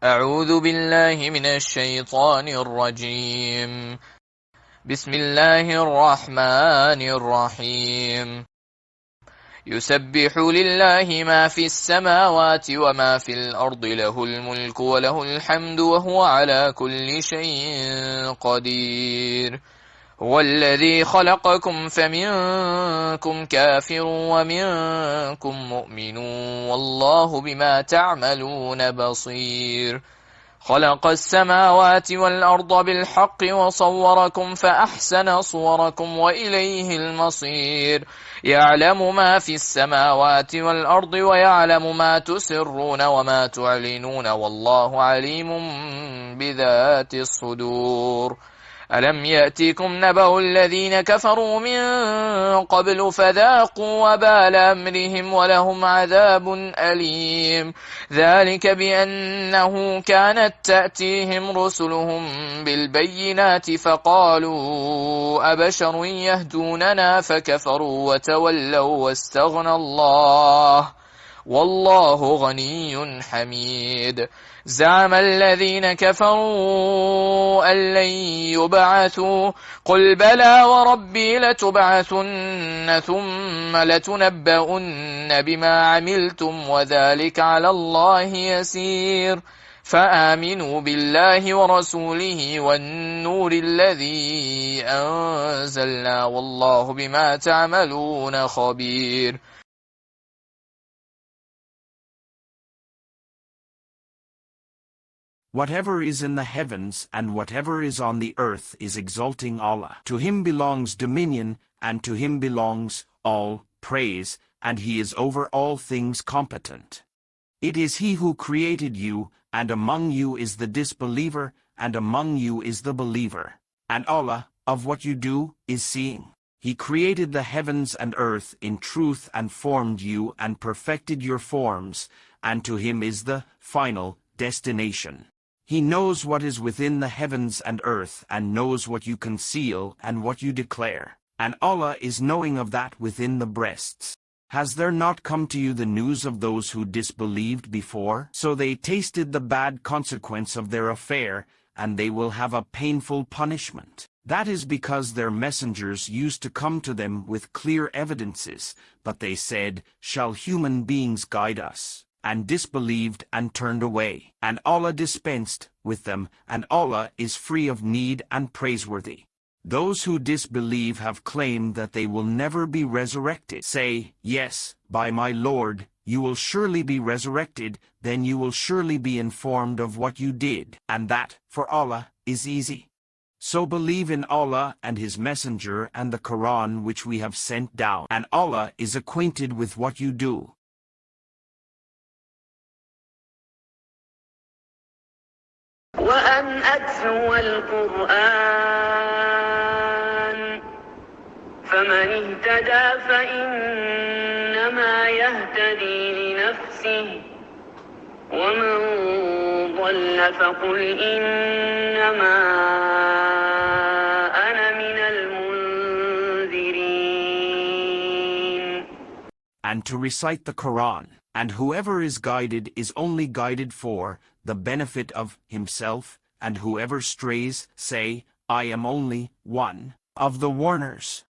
أعوذ بالله من الشيطان الرجيم. بسم الله الرحمن الرحيم. يسبح لله ما في السماوات وما في الأرض، له الملك وله الحمد وهو على كل شيء قدير. هو الذي خلقكم فمنكم كافر ومنكم مؤمن، والله بما تعملون بصير. خلق السماوات والأرض بالحق وصوركم فأحسن صوركم وإليه المصير. يعلم ما في السماوات والأرض ويعلم ما تسرون وما تعلنون، والله عليم بذات الصدور. ألم يأتكم نبأ الذين كفروا من قبل فذاقوا وبال أمرهم ولهم عذاب أليم. ذلك بأنه كانت تأتيهم رسلهم بالبينات فقالوا أبشر يهدوننا فكفروا وتولوا واستغنى الله، والله غني حميد. زعم الذين كفروا أن لن يبعثوا، قل بلى وربي لتبعثن ثم لتنبؤن بما عملتم وذلك على الله يسير. فآمنوا بالله ورسوله والنور الذي أنزلنا، والله بما تعملون خبير. Whatever is in the heavens and whatever is on the earth is exalting Allah. To him belongs dominion, and to him belongs all praise, and he is over all things competent. It is he who created you, and among you is the disbeliever, and among you is the believer. And Allah, of what you do, is seeing. He created the heavens and earth in truth and formed you and perfected your forms, and to him is the final destination. He knows what is within the heavens and earth, and knows what you conceal and what you declare. And Allah is knowing of that within the breasts. Has there not come to you the news of those who disbelieved before? So they tasted the bad consequence of their affair, and they will have a painful punishment. That is because their messengers used to come to them with clear evidences, but they said, "Shall human beings guide us?" and disbelieved and turned away. And Allah dispensed with them, and Allah is free of need and praiseworthy. Those who disbelieve have claimed that they will never be resurrected. Say, "Yes, by my Lord, you will surely be resurrected, then you will surely be informed of what you did, and that, for Allah, is easy." So believe in Allah and His Messenger and the Quran which we have sent down, and Allah is acquainted with what you do. وأن أتلو القرآن فمن اهتدى فإنما يهتدي لنفسه ومن ضل فقل إنما أنا من المنذرين. And to recite the Quran, and whoever is guided is only guided for the benefit of himself, and whoever strays, say, "I am only one of the warners."